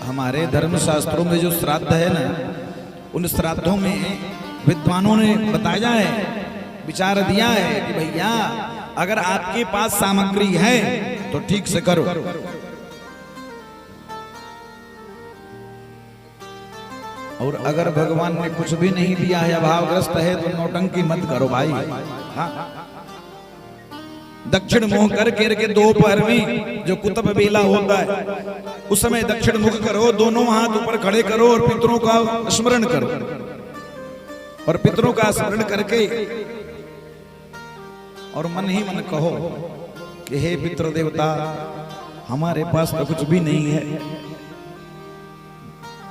हमारे धर्म शास्त्रों में जो श्राद्ध है ना, उन श्राद्धों में विद्वानों ने बताया है, विचार दिया है कि भैया अगर आपके पास सामग्री है तो ठीक से करो, और अगर भगवान ने कुछ भी नहीं दिया है, अभावग्रस्त है, तो नौटंकी मत करो भाई। हाँ, दक्षिण मुख करके दोपहर में जो कुतुब बेला होता है उस समय दक्षिण मुख करो, दोनों हाथ ऊपर खड़े करो और पितरों का स्मरण करो, और पितरों का स्मरण करके और मन ही मन कहो कि हे पितृ देवता, हमारे पास तो कुछ भी नहीं है,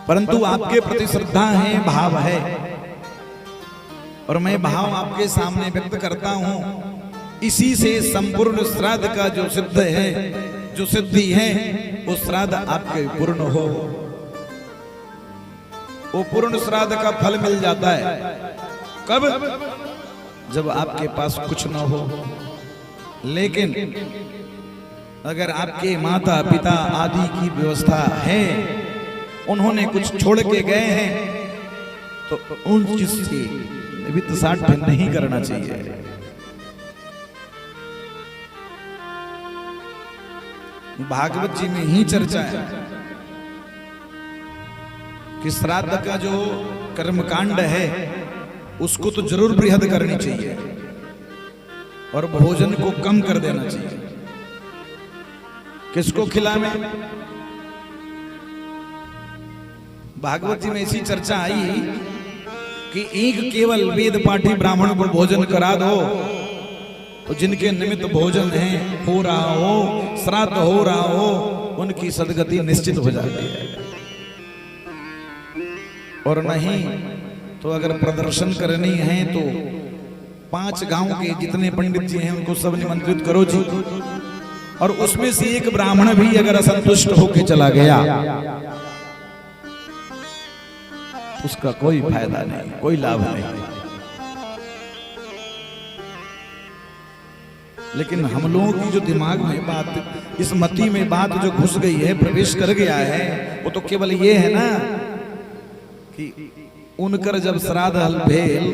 परंतु आपके प्रति श्रद्धा है, भाव है, और मैं भाव आपके सामने व्यक्त करता हूं। इसी से संपूर्ण श्राद्ध का जो सिद्ध है, जो सिद्धि है, वो श्राद्ध आपके पूर्ण हो, वो पूर्ण श्राद्ध का फल मिल जाता है। कब? जब आपके पास कुछ न हो। लेकिन अगर आपके माता पिता आदि की व्यवस्था है, उन्होंने कुछ छोड़ के गए हैं, तो उन चीज से वित्त साठ नहीं करना चाहिए। भागवत जी में ही चर्चा है कि श्राद्ध का जो कर्मकांड है उसको तो जरूर बृहद करनी चाहिए और भोजन को कम कर देना चाहिए। किसको खिलाने? भागवत जी में ऐसी चर्चा आई कि एक केवल वेद पाठी ब्राह्मण को भोजन करा दो, तो जिनके निमित्त भोजन है हो रहा हो, श्राद्ध हो रहा हो, उनकी सदगति निश्चित हो जाती है। और नहीं तो अगर प्रदर्शन करनी है तो 5 गांव के जितने पंडित जी हैं उनको सब निमंत्रित करो जी, और उसमें से एक ब्राह्मण भी अगर असंतुष्ट होकर चला गया, उसका कोई फायदा नहीं, कोई लाभ नहीं। लेकिन हम लोगों की जो दिमाग में बात, इस मति में बात जो घुस गई है, प्रवेश कर गया है, वो तो केवल ये है ना कि उनकर जब श्राद्ध हल भेल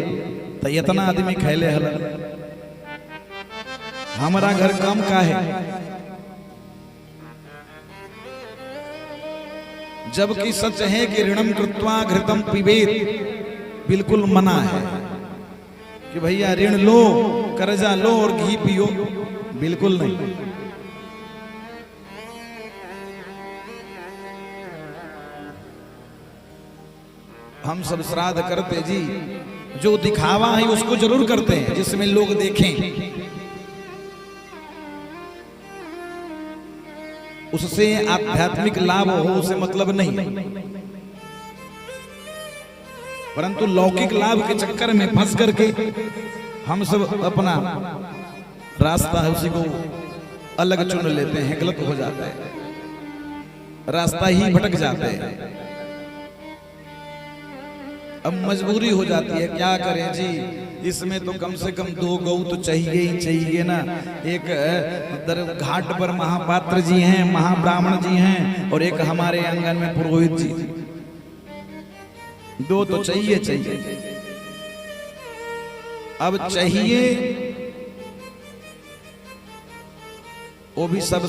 तो इतना आदमी खैले हल, हमारा घर कम का है। जबकि सच है कि ऋणम कृत्वा घृतम पिबेत, बिल्कुल मना है कि भैया ऋण लो, कर्जा लो और घी पियो, बिल्कुल नहीं। हम सब श्राद्ध करते जी, जो दिखावा है उसको जरूर करते हैं जिसमें लोग देखें, उससे आध्यात्मिक लाभ हो उसे मतलब नहीं, परंतु लौकिक लाभ के चक्कर में फंस करके हम सब अपना रास्ता है उसी को अलग चुन लेते हैं, गलत हो जाता है, रास्ता ही भटक जाते हैं। अब मजबूरी हो जाती है, क्या करें जी, इसमें तो कम से कम 2 गौ तो चाहिए ही चाहिए ना। एक घाट पर महापात्र जी हैं, महाब्राह्मण जी हैं, और एक हमारे आंगन में पुरोहित जी, 2 तो चाहिए चाहिए। अब चाहिए वो भी सब